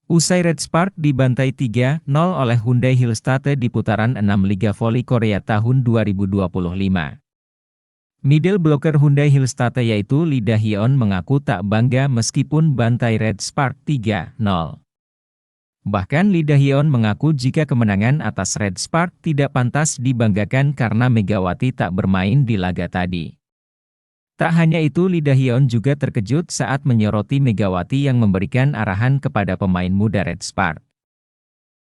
Usai Red Spark dibantai 3-0 oleh Hyundai Hillstate di putaran 6 Liga Voli Korea tahun 2025. Middle blocker Hyundai Hillstate yaitu Lee Da-hyun mengaku tak bangga meskipun bantai Red Spark 3-0. Bahkan Lee Da-hyun mengaku jika kemenangan atas Red Spark tidak pantas dibanggakan karena Megawati tak bermain di laga tadi. Tak hanya itu, Lee Da-hyun juga terkejut saat menyoroti Megawati yang memberikan arahan kepada pemain muda Red Spark.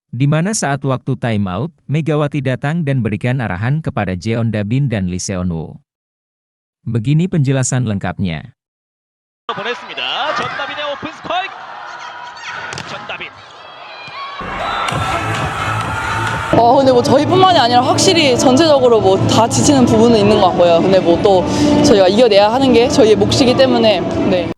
Di mana saat waktu time out, Megawati datang dan berikan arahan kepada Jeon Da-bin dan Lee Seon-woo. Begini penjelasan lengkapnya. 보냈습니다. 전다빈의 오픈 스파이크. 전다빈. 근데 뭐 저희뿐만이 아니라 확실히 전체적으로 뭐 다 지치는 부분은 있는 것 같고요. 근데 뭐 또 저희가 이겨내야 하는 게 저희의 몫이기 때문에 네.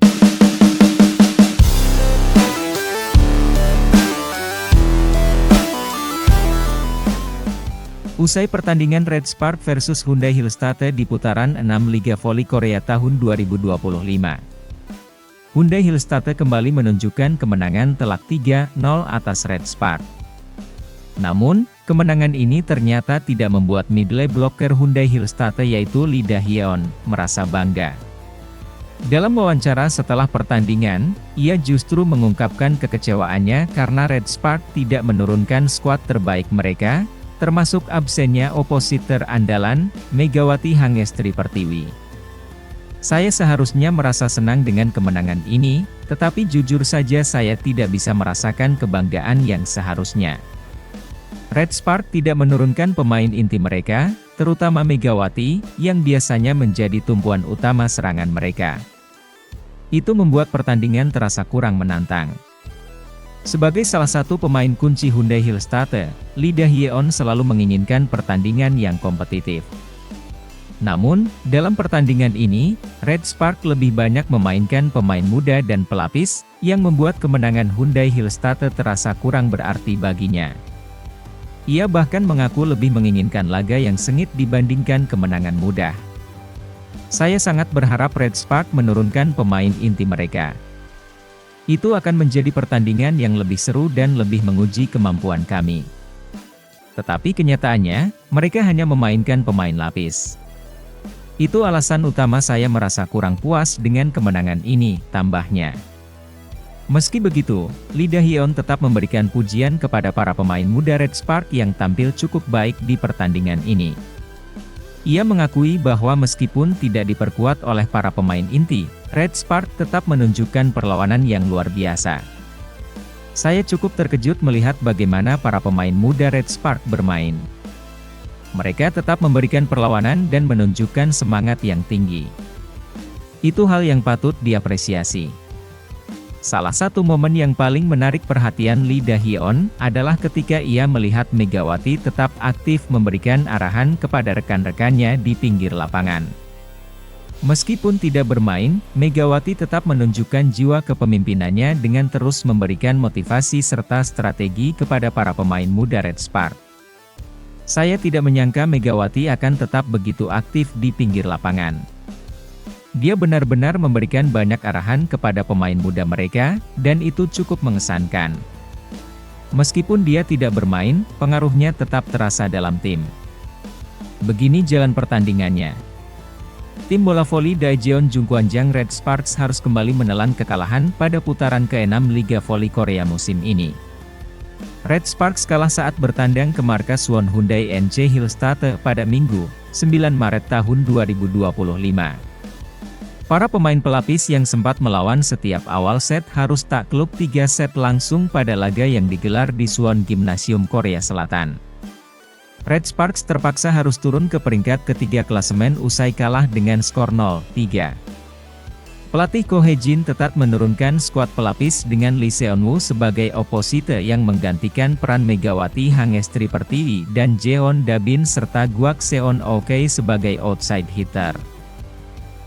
Usai pertandingan Red Spark versus Hyundai Hillstate di putaran 6 Liga Voli Korea tahun 2025. Hyundai Hillstate kembali menunjukkan kemenangan telak 3-0 atas Red Spark. Namun, kemenangan ini ternyata tidak membuat middle blocker Hyundai Hillstate yaitu Lee Da-hyun merasa bangga. Dalam wawancara setelah pertandingan, ia justru mengungkapkan kekecewaannya karena Red Spark tidak menurunkan skuad terbaik mereka, termasuk absennya opositor andalan, Megawati Hangestri Pertiwi. Saya seharusnya merasa senang dengan kemenangan ini, tetapi jujur saja saya tidak bisa merasakan kebanggaan yang seharusnya. Red Spark tidak menurunkan pemain inti mereka, terutama Megawati, yang biasanya menjadi tumpuan utama serangan mereka. Itu membuat pertandingan terasa kurang menantang. Sebagai salah satu pemain kunci Hyundai Hillstate, Lee Da-hyun selalu menginginkan pertandingan yang kompetitif. Namun, dalam pertandingan ini, Red Spark lebih banyak memainkan pemain muda dan pelapis, yang membuat kemenangan Hyundai Hillstate terasa kurang berarti baginya. Ia bahkan mengaku lebih menginginkan laga yang sengit dibandingkan kemenangan mudah. Saya sangat berharap Red Spark menurunkan pemain inti mereka. Itu akan menjadi pertandingan yang lebih seru dan lebih menguji kemampuan kami. Tetapi kenyataannya, mereka hanya memainkan pemain lapis. Itu alasan utama saya merasa kurang puas dengan kemenangan ini, tambahnya. Meski begitu, Lee Da-hyun tetap memberikan pujian kepada para pemain muda Red Spark yang tampil cukup baik di pertandingan ini. Ia mengakui bahwa meskipun tidak diperkuat oleh para pemain inti, Red Spark tetap menunjukkan perlawanan yang luar biasa. Saya cukup terkejut melihat bagaimana para pemain muda Red Spark bermain. Mereka tetap memberikan perlawanan dan menunjukkan semangat yang tinggi. Itu hal yang patut diapresiasi. Salah satu momen yang paling menarik perhatian Lee Da-hyun adalah ketika ia melihat Megawati tetap aktif memberikan arahan kepada rekan-rekannya di pinggir lapangan. Meskipun tidak bermain, Megawati tetap menunjukkan jiwa kepemimpinannya dengan terus memberikan motivasi serta strategi kepada para pemain muda Red Spark. Saya tidak menyangka Megawati akan tetap begitu aktif di pinggir lapangan. Dia benar-benar memberikan banyak arahan kepada pemain muda mereka, dan itu cukup mengesankan. Meskipun dia tidak bermain, pengaruhnya tetap terasa dalam tim. Begini jalan pertandingannya. Tim bola voli Daejeon Jungkwanjang Red Sparks harus kembali menelan kekalahan pada putaran ke-6 Liga Voli Korea musim ini. Red Sparks kalah saat bertandang ke markas Suwon Hyundai NC Hillstate pada Minggu, 9 Maret tahun 2025. Para pemain pelapis yang sempat melawan setiap awal set harus takluk 3 set langsung pada laga yang digelar di Suwon Gymnasium Korea Selatan. Red Sparks terpaksa harus turun ke peringkat ketiga klasemen usai kalah dengan skor 0-3. Pelatih Ko Hae-jin tetap menurunkan skuad pelapis dengan Lee Seon-woo sebagai oposite yang menggantikan peran Megawati Hangestri Pertiwi dan Jeon Da-bin serta Kwak Seon-ok sebagai outside hitter.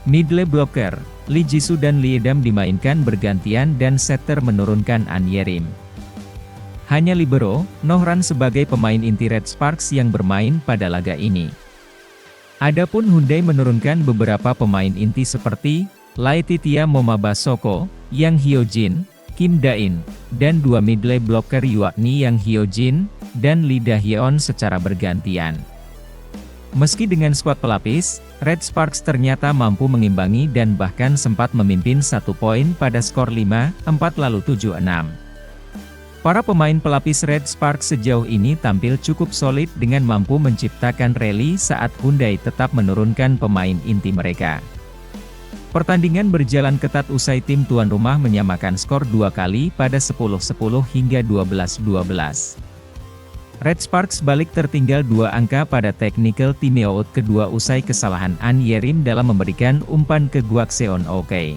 Middle blocker, Lee Ji-soo dan Lee Edam dimainkan bergantian dan setter menurunkan An Yerim. Hanya libero, Nohran sebagai pemain inti Red Sparks yang bermain pada laga ini. Adapun Hyundai menurunkan beberapa pemain inti seperti Laetitia Momabasoko, Yang Hyojin, Kim Da-in, dan dua middle blocker yakni Yang Hyo-jin dan Lee Da-hyeon secara bergantian. Meski dengan skuad pelapis, Red Sparks ternyata mampu mengimbangi dan bahkan sempat memimpin 1 poin pada skor 5-4 lalu 7-6. Para pemain pelapis Red Sparks sejauh ini tampil cukup solid dengan mampu menciptakan rally saat Hyundai tetap menurunkan pemain inti mereka. Pertandingan berjalan ketat usai tim tuan rumah menyamakan skor 2 kali pada 10-10 hingga 12-12. Red Sparks balik tertinggal 2 angka pada technical timeout kedua usai kesalahan An Yerim dalam memberikan umpan ke Gwacheon Ok.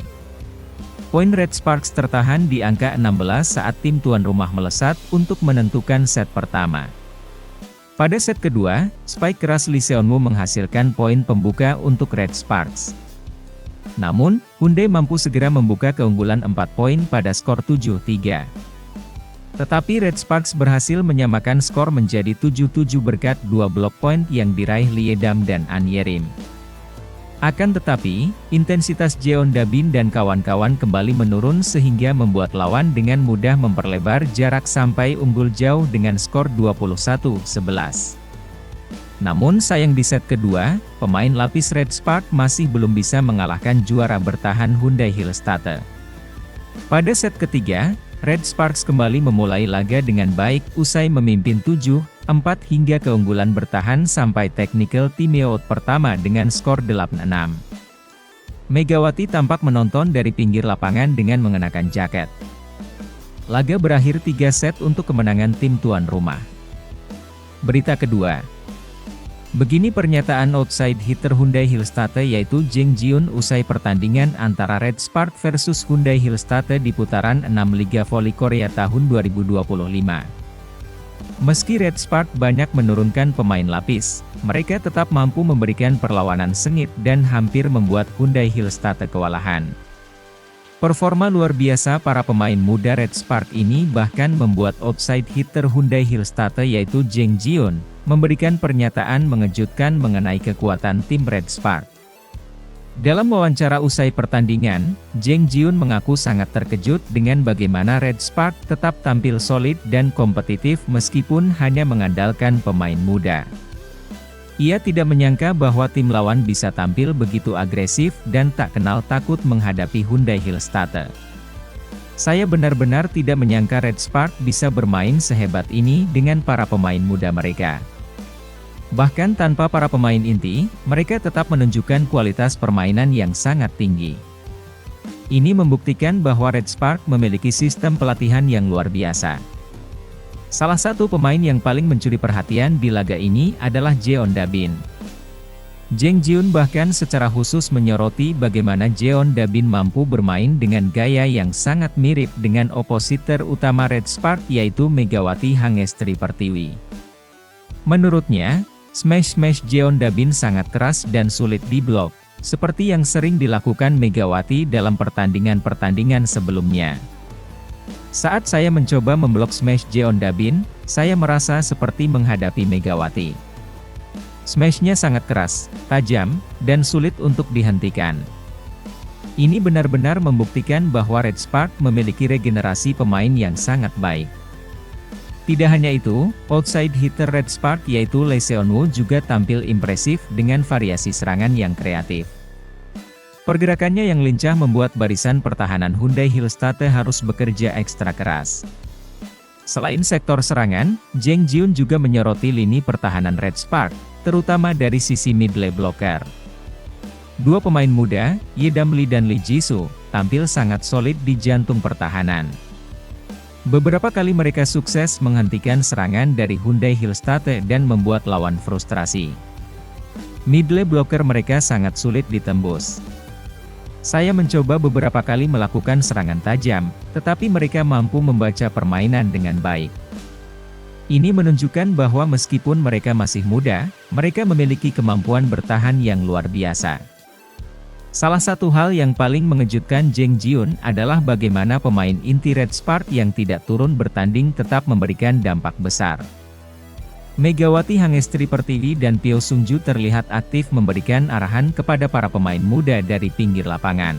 Poin Red Sparks tertahan di angka 16 saat tim tuan rumah melesat untuk menentukan set pertama. Pada set kedua, spike keras Lee Seon-woo menghasilkan poin pembuka untuk Red Sparks. Namun, Hyundai mampu segera membuka keunggulan 4 poin pada skor 7-3. Tetapi Red Sparks berhasil menyamakan skor menjadi 7-7 berkat 2 blok poin yang diraih Lee Edam dan An Yerim. Akan tetapi, intensitas Jeon Da-bin dan kawan-kawan kembali menurun sehingga membuat lawan dengan mudah memperlebar jarak sampai unggul jauh dengan skor 21-11. Namun sayang di set kedua, pemain lapis Red Sparks masih belum bisa mengalahkan juara bertahan Hyundai Hillstatte. Pada set ketiga, Red Sparks kembali memulai laga dengan baik usai memimpin 7-4 hingga keunggulan bertahan sampai technical timeout pertama dengan skor 8-6. Megawati tampak menonton dari pinggir lapangan dengan mengenakan jaket. Laga berakhir 3 set untuk kemenangan tim tuan rumah. Berita kedua. Begini pernyataan outside hitter Hyundai Hillstatte yaitu Jang Ji-eun usai pertandingan antara Red Sparks versus Hyundai Hillstatte di putaran 6 Liga Voli Korea tahun 2025. Meski Red Sparks banyak menurunkan pemain lapis, mereka tetap mampu memberikan perlawanan sengit dan hampir membuat Hyundai Hillstatte kewalahan. Performa luar biasa para pemain muda Red Sparks ini bahkan membuat outside hitter Hyundai Hillstatte yaitu Jang Ji-eun memberikan pernyataan mengejutkan mengenai kekuatan tim Red Sparks. Dalam wawancara usai pertandingan, Jang Ji-eun mengaku sangat terkejut dengan bagaimana Red Sparks tetap tampil solid dan kompetitif meskipun hanya mengandalkan pemain muda. Ia tidak menyangka bahwa tim lawan bisa tampil begitu agresif dan tak kenal takut menghadapi Hyundai Hillstatte. Saya benar-benar tidak menyangka Red Sparks bisa bermain sehebat ini dengan para pemain muda mereka. Bahkan tanpa para pemain inti, mereka tetap menunjukkan kualitas permainan yang sangat tinggi. Ini membuktikan bahwa Red Sparks memiliki sistem pelatihan yang luar biasa. Salah satu pemain yang paling mencuri perhatian di laga ini adalah Jeon Da-bin. Jang Ji-eun bahkan secara khusus menyoroti bagaimana Jeon Da-bin mampu bermain dengan gaya yang sangat mirip dengan opositor utama Red Sparks yaitu Megawati Hangestri Pertiwi. Menurutnya, smash Jeon Da-bin sangat keras dan sulit diblok, seperti yang sering dilakukan Megawati dalam pertandingan-pertandingan sebelumnya. Saat saya mencoba memblok smash Jeon Da-bin, saya merasa seperti menghadapi Megawati. Smashnya sangat keras, tajam, dan sulit untuk dihentikan. Ini benar-benar membuktikan bahwa Red Sparks memiliki regenerasi pemain yang sangat baik. Tidak hanya itu, outside hitter Red Sparks yaitu Lee Seon-woo juga tampil impresif dengan variasi serangan yang kreatif. Pergerakannya yang lincah membuat barisan pertahanan Hyundai Hillstatte harus bekerja ekstra keras. Selain sektor serangan, Jang Ji-eun juga menyoroti lini pertahanan Red Sparks, terutama dari sisi middle blocker. Dua pemain muda, Ye Dam-lee dan Lee Ji-soo, tampil sangat solid di jantung pertahanan. Beberapa kali mereka sukses menghentikan serangan dari Hyundai Hillstatte dan membuat lawan frustrasi. Middle blocker mereka sangat sulit ditembus. Saya mencoba beberapa kali melakukan serangan tajam, tetapi mereka mampu membaca permainan dengan baik. Ini menunjukkan bahwa meskipun mereka masih muda, mereka memiliki kemampuan bertahan yang luar biasa. Salah satu hal yang paling mengejutkan Jang Ji-eun adalah bagaimana pemain inti Red Sparks yang tidak turun bertanding tetap memberikan dampak besar. Megawati Hangestri Pertiwi dan Pyo Sung-ju terlihat aktif memberikan arahan kepada para pemain muda dari pinggir lapangan.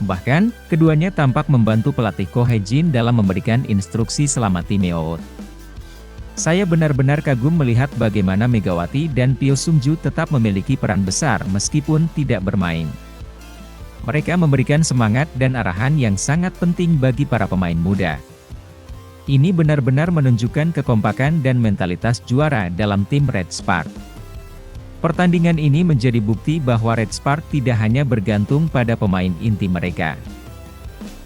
Bahkan, keduanya tampak membantu pelatih Ko Hye-jin dalam memberikan instruksi selama tim Meout. Saya benar-benar kagum melihat bagaimana Megawati dan Pyo Sung-ju tetap memiliki peran besar meskipun tidak bermain. Mereka memberikan semangat dan arahan yang sangat penting bagi para pemain muda. Ini benar-benar menunjukkan kekompakan dan mentalitas juara dalam tim Red Spark. Pertandingan ini menjadi bukti bahwa Red Spark tidak hanya bergantung pada pemain inti mereka.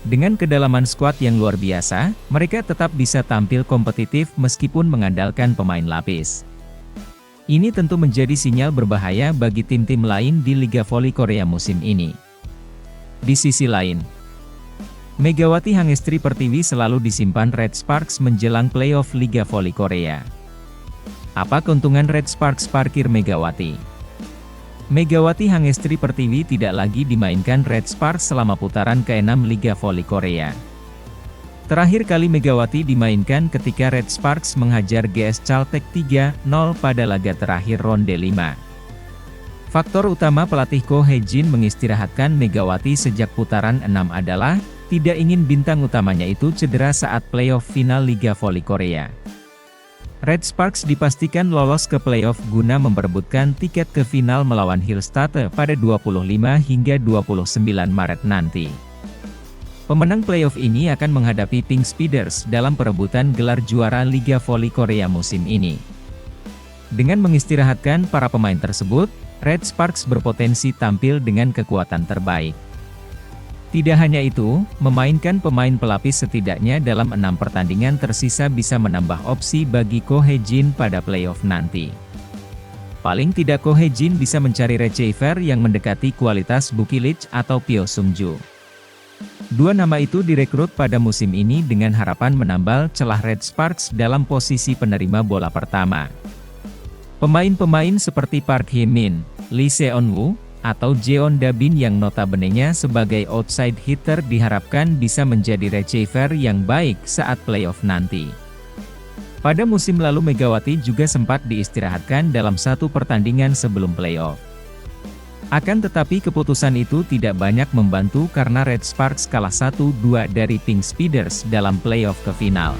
Dengan kedalaman skuad yang luar biasa, mereka tetap bisa tampil kompetitif meskipun mengandalkan pemain lapis. Ini tentu menjadi sinyal berbahaya bagi tim-tim lain di Liga Voli Korea musim ini. Di sisi lain, Megawati Hangestri Pertiwi selalu disimpan Red Sparks menjelang playoff Liga Voli Korea. Apa keuntungan Red Sparks parkir Megawati? Megawati Hangestri Pertiwi tidak lagi dimainkan Red Sparks selama putaran ke-6 Liga Voli Korea. Terakhir kali Megawati dimainkan ketika Red Sparks menghajar GS Caltech 3-0 pada laga terakhir ronde 5. Faktor utama pelatih Ko Hye-jin mengistirahatkan Megawati sejak putaran 6 adalah, tidak ingin bintang utamanya itu cedera saat playoff final Liga Voli Korea. Red Sparks dipastikan lolos ke playoff guna memperebutkan tiket ke final melawan Hillstatte pada 25 hingga 29 Maret nanti. Pemenang playoff ini akan menghadapi Pink Speeders dalam perebutan gelar juara Liga Voli Korea musim ini. Dengan mengistirahatkan para pemain tersebut, Red Sparks berpotensi tampil dengan kekuatan terbaik. Tidak hanya itu, memainkan pemain pelapis setidaknya dalam 6 pertandingan tersisa bisa menambah opsi bagi Ko Hye-jin pada playoff nanti. Paling tidak Ko Hye-jin bisa mencari receiver yang mendekati kualitas Bukilich atau Pyo Sung-ju. Dua nama itu direkrut pada musim ini dengan harapan menambal celah Red Sparks dalam posisi penerima bola pertama. Pemain-pemain seperti Park Hye-min, Lee Seon-woo, atau Jeon Da-bin yang notabenenya sebagai outside hitter diharapkan bisa menjadi receiver yang baik saat playoff nanti. Pada musim lalu Megawati juga sempat diistirahatkan dalam satu pertandingan sebelum playoff. Akan tetapi keputusan itu tidak banyak membantu karena Red Sparks kalah 1-2 dari Pink Speeders dalam playoff ke final.